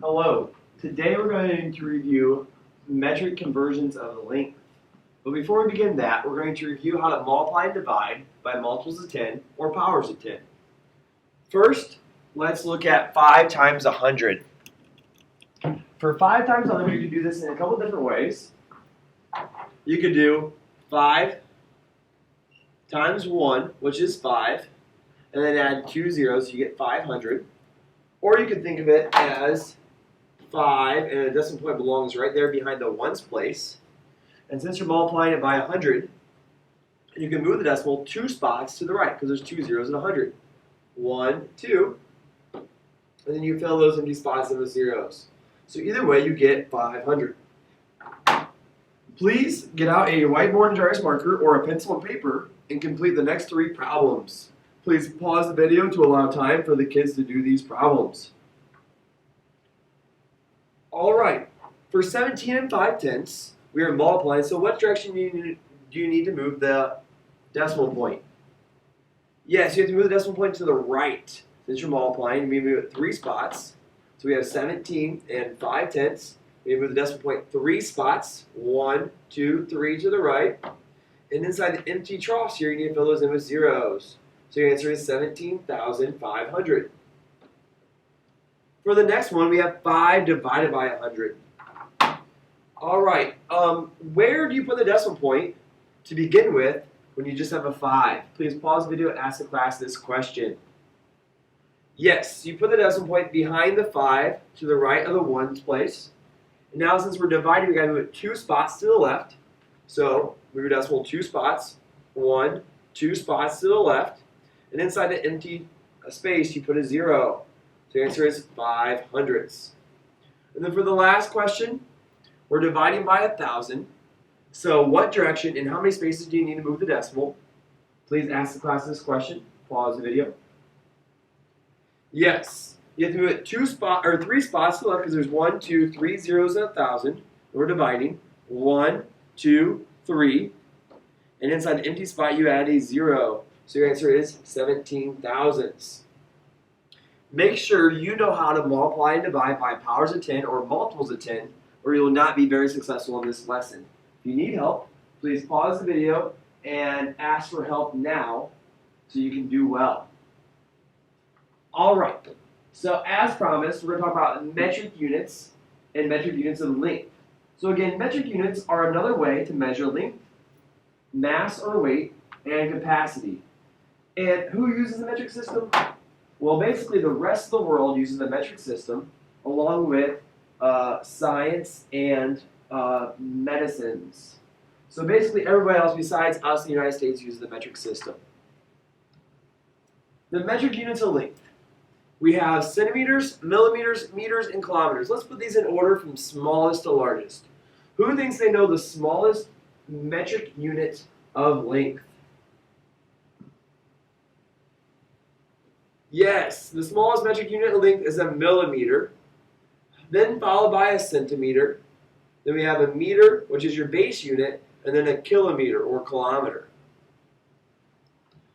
Hello. Today we're going to review metric conversions of length. But before we begin that, we're going to review how to multiply and divide by multiples of 10 or powers of 10. First, let's look at 5 times 100. For 5 times 100, you can do this in a couple different ways. You could do 5 times 1, which is 5, and then add 2 zeros, so you get 500. Or you could think of it as 5, and a decimal point belongs right there behind the ones place. And since you're multiplying it by 100, you can move the decimal 2 spots to the right, because there's 2 zeros in 100. 1, 2, and then you fill those empty spots in with zeros. So either way, you get 500. Please get out a whiteboard and dry erase marker or a pencil and paper and complete the next 3 problems. Please pause the video to allow time for the kids to do these problems. Alright, for 17 and 5/10, we are multiplying, so what direction do you need to move the decimal point? Yes, you have to move the decimal point to the right. Since you're multiplying, we move it 3 spots. So we have 17 and 5/10. We move the decimal point 3 spots. 1, 2, 3 to the right. And inside the empty troughs here, you need to fill those in with zeros. So your answer is 17,500. For the next one, we have 5 divided by 100. All right, where do you put the decimal point to begin with when you just have a 5? Please pause the video and ask the class this question. Yes, you put the decimal point behind the 5 to the right of the ones place. And now since we're dividing, we got to move it 2 spots to the left. So move your decimal 2 spots, 1, 2 spots to the left. And inside the empty space, you put a 0. So your answer is 5/100. And then for the last question, we're dividing by 1,000. So what direction and how many spaces do you need to move the decimal? Please ask the class this question. Pause the video. Yes, you have to move it 3 spots to the left because there's 1, 2, 3 zeros in 1,000. We're dividing 1, 2, 3, and inside the empty spot you add a 0. So your answer is 17 thousandths. Make sure you know how to multiply and divide by powers of 10 or multiples of 10, or you will not be very successful in this lesson. If you need help, please pause the video and ask for help now so you can do well. All right, so as promised, we're going to talk about metric units and metric units of length. So again, metric units are another way to measure length, mass or weight, and capacity. And who uses the metric system? Well, basically the rest of the world uses the metric system along with science and medicines. So basically everybody else besides us in the United States uses the metric system. The metric units of length. We have centimeters, millimeters, meters, and kilometers. Let's put these in order from smallest to largest. Who thinks they know the smallest metric unit of length? Yes, the smallest metric unit of length is a millimeter, then followed by a centimeter. Then we have a meter, which is your base unit, and then a kilometer or kilometer.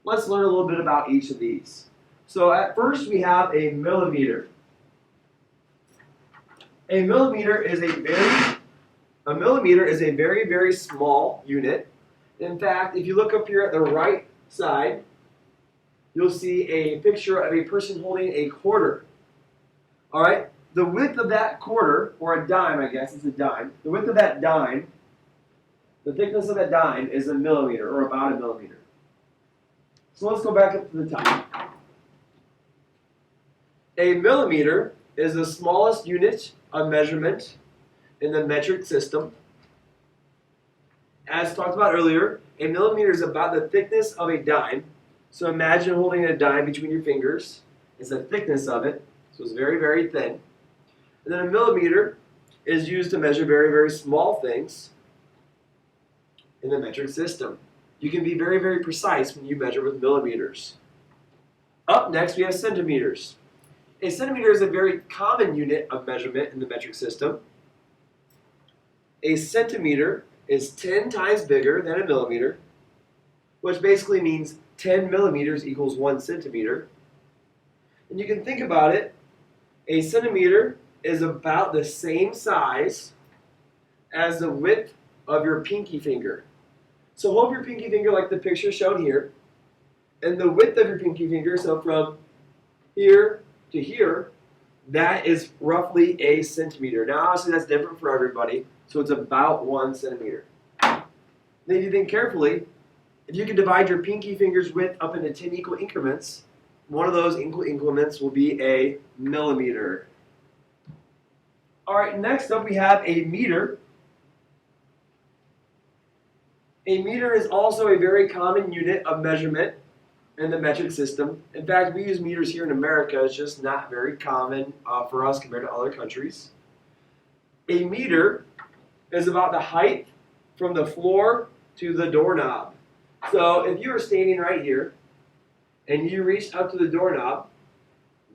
Let's learn a little bit about each of these. So at first we have a millimeter. A millimeter is a very, very small unit. In fact, if you look up here at the right side, you'll see a picture of a person holding a quarter. All right, the width of that quarter, or a dime, I guess it's a dime. The width of that dime, the thickness of that dime is a millimeter, or about a millimeter. So let's go back up to the top. A millimeter is the smallest unit of measurement in the metric system. As talked about earlier, a millimeter is about the thickness of a dime. So imagine holding a dime between your fingers. It's the thickness of it, so it's very, very thin. And then a millimeter is used to measure very, very small things in the metric system. You can be very, very precise when you measure with millimeters. Up next, we have centimeters. A centimeter is a very common unit of measurement in the metric system. A centimeter is 10 times bigger than a millimeter, which basically means 10 millimeters equals 1 centimeter. And you can think about it, a centimeter is about the same size as the width of your pinky finger. So hold your pinky finger like the picture shown here, and the width of your pinky finger, so from here to here, that is roughly a centimeter. Now obviously that's different for everybody, so it's about 1 centimeter. Then if you think carefully, if you can divide your pinky finger's width up into 10 equal increments, one of those equal increments will be a millimeter. All right, next up we have a meter. A meter is also a very common unit of measurement in the metric system. In fact, we use meters here in America. It's just not very common for us compared to other countries. A meter is about the height from the floor to the doorknob. So if you were standing right here and you reached up to the doorknob,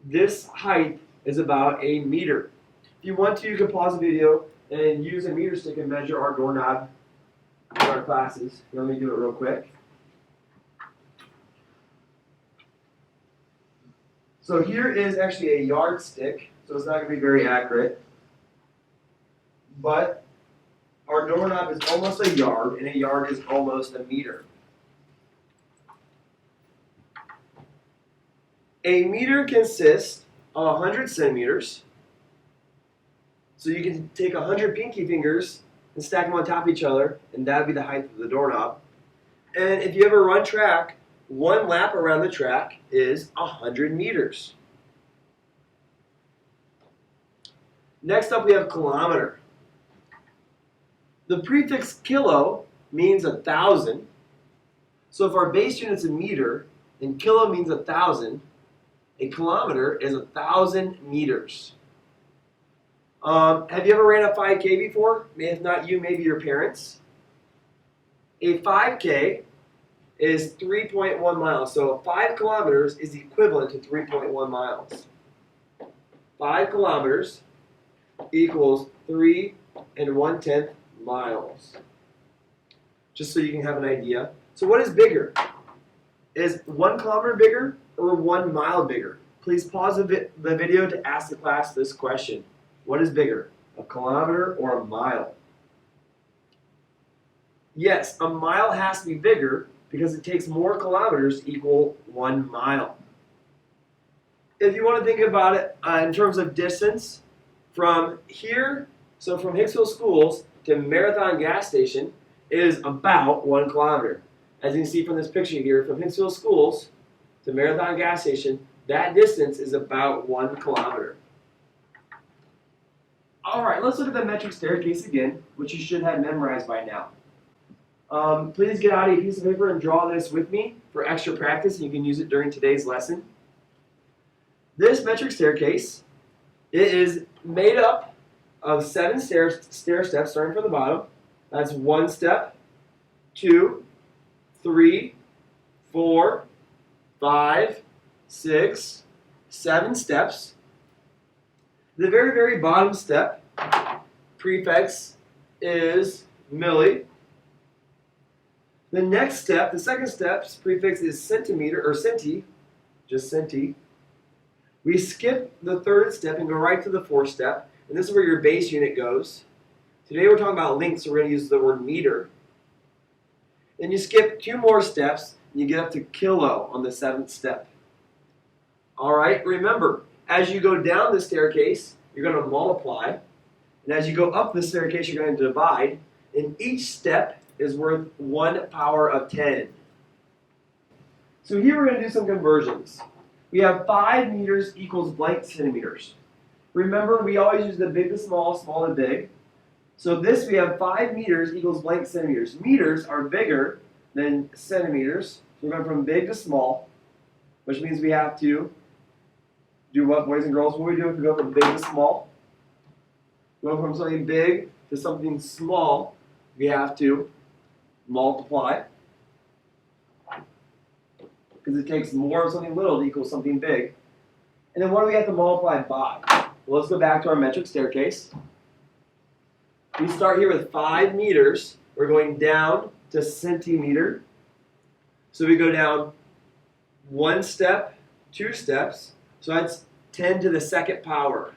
this height is about a meter. If you want to, you can pause the video and use a meter stick and measure our doorknob in our classes. Let me do it real quick. So here is actually a yardstick, so it's not going to be very accurate. But our doorknob is almost a yard, and a yard is almost a meter. A meter consists of 100 centimeters. So you can take 100 pinky fingers and stack them on top of each other, and that would be the height of the doorknob. And if you ever run track, one lap around the track is 100 meters. Next up we have kilometer. The prefix kilo means 1,000. So if our base unit's a meter and kilo means 1,000, a kilometer is 1,000 meters. Have you ever ran a 5K before? If not you, maybe your parents. A 5K is 3.1 miles. So 5 kilometers is equivalent to 3.1 miles. 5 kilometers equals 3 1/10 miles. Just so you can have an idea. So what is bigger? Is 1 kilometer bigger or 1 mile bigger? Please pause the video to ask the class this question. What is bigger, a kilometer or a mile? Yes, a mile has to be bigger because it takes more kilometers to equal 1 mile. If you want to think about it in terms of distance, from here, so from Hicksville Schools to Marathon Gas Station is about 1 kilometer. As you can see from this picture here, from Hicksville Schools to Marathon Gas Station, that distance is about 1 kilometer. All right, let's look at the metric staircase again, which you should have memorized by now. Please get out a piece of paper and draw this with me for extra practice, and you can use it during today's lesson. This metric staircase, it is made up of 7 stair steps starting from the bottom. That's 1 step, 2, 3, 4, 5, 6, 7 steps. The very, very bottom step, prefix is milli. The next step, the second step's prefix is centimeter, or centi, just centi. We skip the third step and go right to the fourth step, and this is where your base unit goes. Today we're talking about length, so we're going to use the word meter. Then you skip 2 more steps, and you get up to kilo on the 7th step. All right, remember, as you go down the staircase, you're going to multiply. And as you go up the staircase, you're going to divide. And each step is worth 1 power of 10. So here we're going to do some conversions. We have 5 meters equals blank centimeters. Remember, we always use the big to small, small to big. So this we have 5 meters equals blank centimeters. Meters are bigger than centimeters. So we're going from big to small, which means we have to do what, boys and girls? What do we do if we go from big to small? Go from something big to something small, we have to multiply. Because it takes more of something little to equal something big. And then what do we have to multiply by? Well, let's go back to our metric staircase. We start here with 5 meters. We're going down to centimeter. So we go down 1 step, 2 steps. So that's 10 to the 2nd power.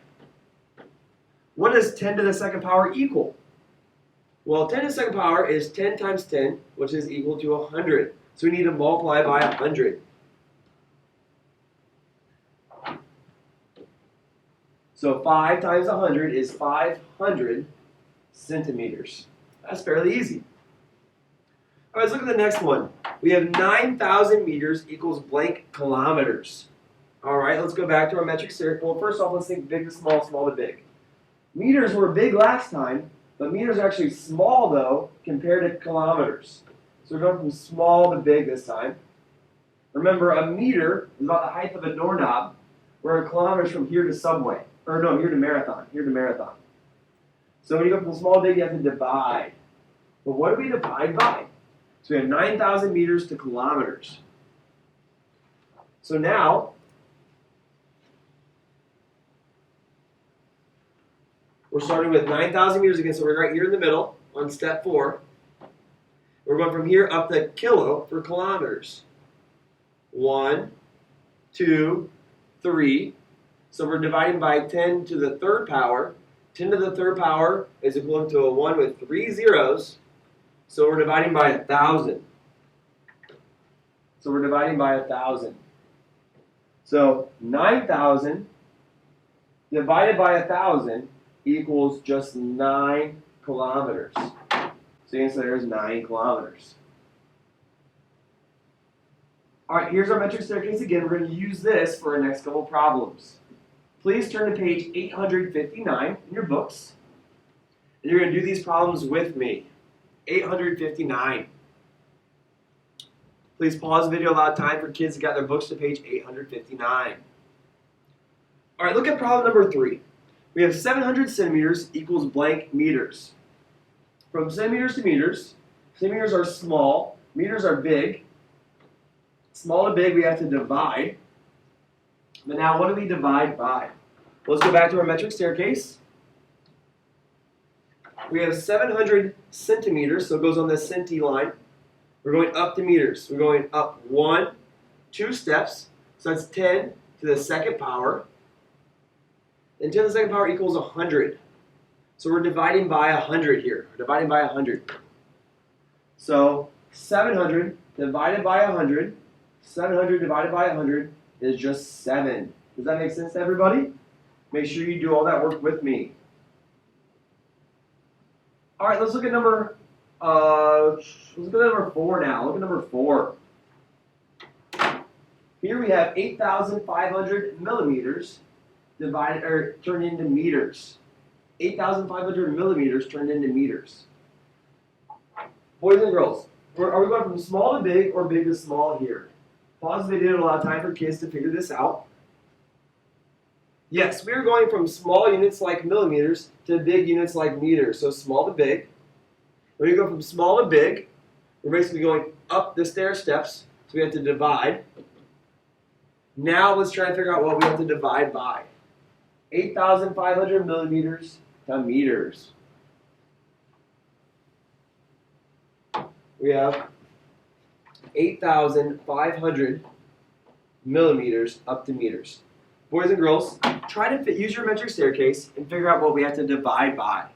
What does 10 to the second power equal? Well, 10 to the second power is 10 times 10, which is equal to 100. So we need to multiply by 100. So 5 times 100 is 500 centimeters. That's fairly easy. All right, let's look at the next one. We have 9,000 meters equals blank kilometers. All right, let's go back to our metric circle. Well, first off, let's think big to small, small to big. Meters were big last time, but meters are actually small, though, compared to kilometers. So we're going from small to big this time. Remember, a meter is about the height of a doorknob, where a kilometer is from here to Subway. Or no, here to Marathon. Here to Marathon. So when you go from small to big, you have to divide. But what do we divide by? So we have 9,000 meters to kilometers. So now, we're starting with 9,000 meters again, so we're right here in the middle on step 4. We're going from here up to kilo for kilometers. 1, 2, 3. So we're dividing by 10 to the third power. 10 to the third power is equivalent to a 1 with 3 zeros. So we're dividing by 1,000. So we're dividing by 1,000. So 9,000 divided by 1,000 equals just 9 kilometers. So the answer there is 9 kilometers. All right, here's our metric staircase again. We're going to use this for our next couple problems. Please turn to page 859 in your books. And you're going to do these problems with me. 859. Please pause the video, allow time for kids to get their books to page 859. All right, look at problem number 3. We have 700 centimeters equals blank meters. From centimeters to meters, centimeters are small, meters are big. Small to big, we have to divide. But now, what do we divide by? Let's go back to our metric staircase. We have 700 centimeters, so it goes on the centi line. We're going up to meters. We're going up 1, 2 steps. So that's 10 to the second power. And 10 to the second power equals 100. So we're dividing by 100 here. We're dividing by 100. So 700 divided by 100. 700 divided by 100 is just 7. Does that make sense to everybody? Make sure you do all that work with me. All right, let's look at number 4 now. Look at number 4. Here we have 8,500 millimeters turned into meters. 8,500 millimeters turned into meters. Boys and girls, are we going from small to big or big to small here? Pause the video to allow time for kids to figure this out. Yes, we're going from small units like millimeters to big units like meters. So small to big. When you go from small to big, we're basically going up the stair steps. So we have to divide. Now let's try and figure out what we have to divide by. 8,500 millimeters to meters. We have 8,500 millimeters up to meters. Boys and girls, try to use your metric staircase and figure out what we have to divide by.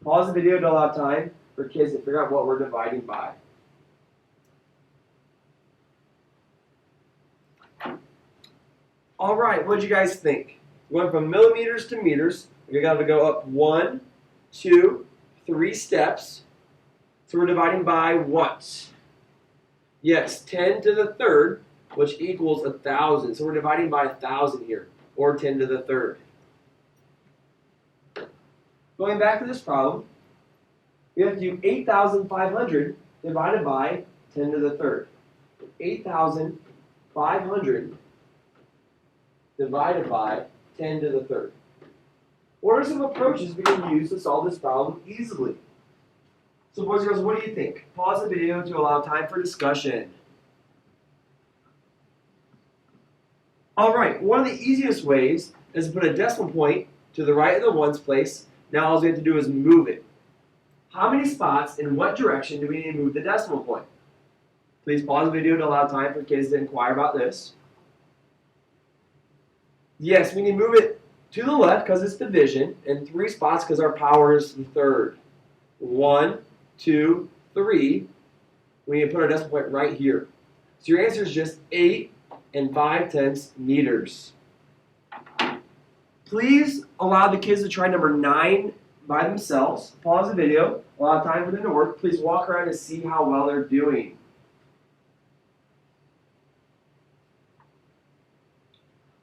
Pause the video to allow time for kids to figure out what we're dividing by. All right, what did you guys think? We went from millimeters to meters. We got to go up 1, 2, 3 steps. So we're dividing by what? Yes, 10 to the third, which equals 1,000. So we're dividing by 1,000 here, or 10 to the third. Going back to this problem, we have to do 8,500 divided by 10 to the third. 8,500 divided by 10 to the third. What are some approaches we can use to solve this problem easily? So boys and girls, what do you think? Pause the video to allow time for discussion. All right, one of the easiest ways is to put a decimal point to the right of the ones place. Now all we have to do is move it. How many spots in what direction do we need to move the decimal point? Please pause the video to allow time for kids to inquire about this. Yes, we need to move it to the left because it's division, and 3 spots because our power is the third. 1, 2, 3. We need to put our decimal point right here. So your answer is just 8 and 5/10 meters. Please allow the kids to try number 9 by themselves. Pause the video, allow time for them to work. Please walk around and see how well they're doing.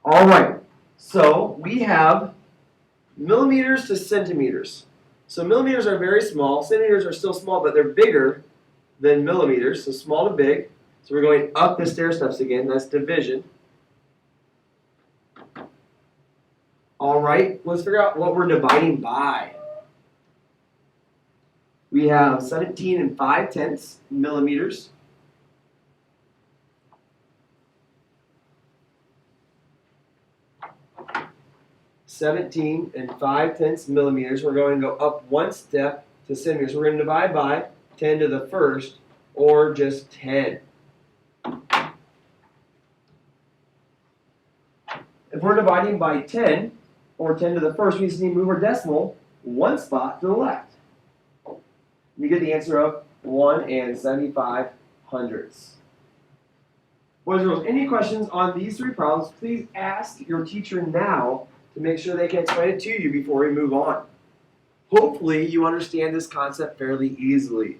All right, so we have millimeters to centimeters. So millimeters are very small. Centimeters are still small, but they're bigger than millimeters, so small to big. So we're going up the stair steps again. That's division. All right, let's figure out what we're dividing by. We have 17 and 5/10 millimeters. (17 and 5/10 millimeters). We're going to go up one step to centimeters. We're going to divide by 10 to the first, or just 10. If we're dividing by 10, or 10 to the first, we just need to move our decimal one spot to the left. You get the answer of 1 75/100. Boys and girls, any questions on these 3 problems, please ask your teacher now to make sure they can explain it to you before we move on. Hopefully you understand this concept fairly easily.